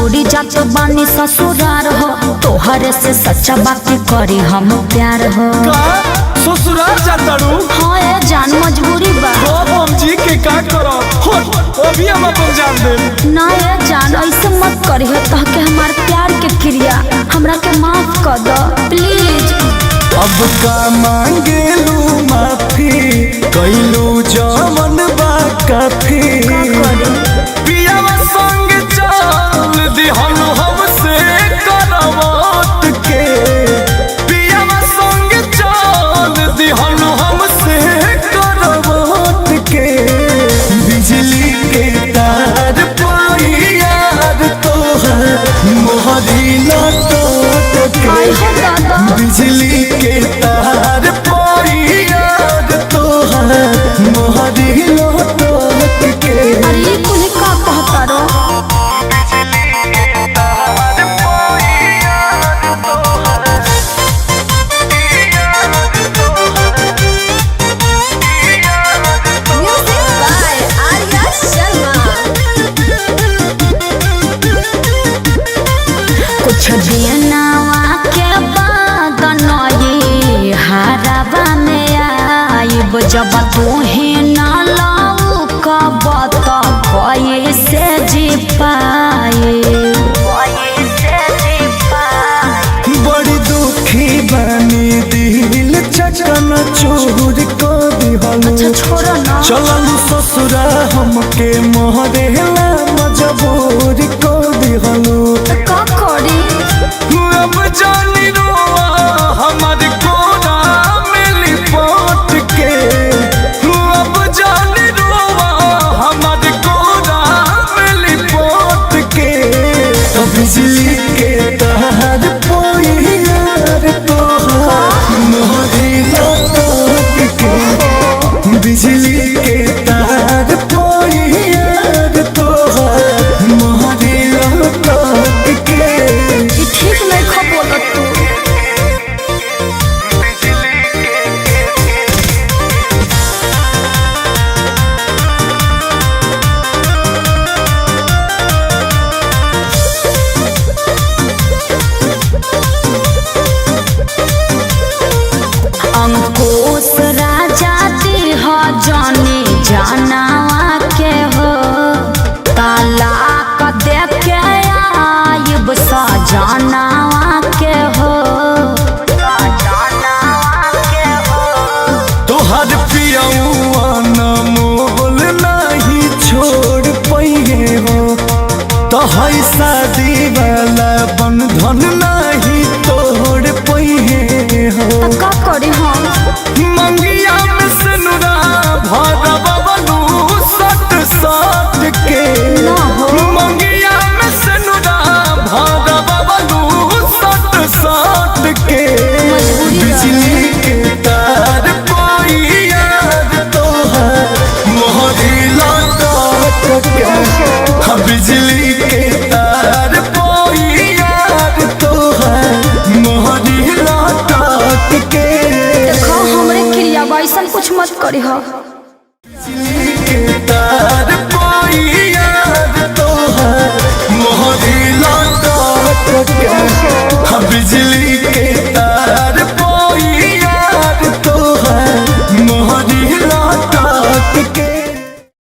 छोड़ी जात बानी ससुरार हो, तोहरे से सच्चा बात करी हम प्यार हो। ससुराल जातारू? हाँ ए जान मजबूरी बा। हम जी के का करो अभी हम अपन जान दे। ना ए जान ऐसे मत करी हो, तह के हमार प्यार के क्रिया हमरा के माफ कर दो प्लीज। अब का मांगेलू माफी, कैलू जमन बा काफी। पियावा संग चल दिहन हमसे करवत के, पियावा संग चल दिहन हमसे करवत के। बिजली के तार पाई यार तोहर मोहरी लटक के। बिजली के तार पाई यार तोहर मोहरी लटक के। अरे कुल का कहता रो? कुछ दिनवा के बाद नई हराबा में आइब, जब तोहे ना लाऊ कब तो कैसे जी पाए। बड़ी दुखी बनी दिल चकन चूर को दिहलू। अच्छा छोड़ो ना। चललू ससुरा हमके मोहरेला मजबूर को दिहलू। का करी? अब जानी रोआ हमार कोना में लिपट के। अब जानी रोआ हमार कोना में लिपट के। तो बिजली के तार पोई यार तोहर मोहरी लटक के। बिजली के तार पोई यार तोहर मोहरी लटक के। ठीक नहीं खा तू। अंकुश राजा दिह जाने जानवा के हो, तालाक दे के आइब सजनवा के हो। तोहर पियौआ न मोल नहीं छोड़ पइहे हो, तोहर शादी वाला बंधन नहीं तोड़ पइहे हो। का करी हम? मंगिया में सिनुरा भरब बनू सट सट के। ना हो। मंगिया में सिनुरा भरब बनू सट सट के। मजबूरी बा। बिजली के तार पाई यार तोहर मोहरी लटक के। बिजली के तार पाई यार तोहर मोहरी लटक के। देखो हमरे क्रिया ऐसा कुछ मत करी हो।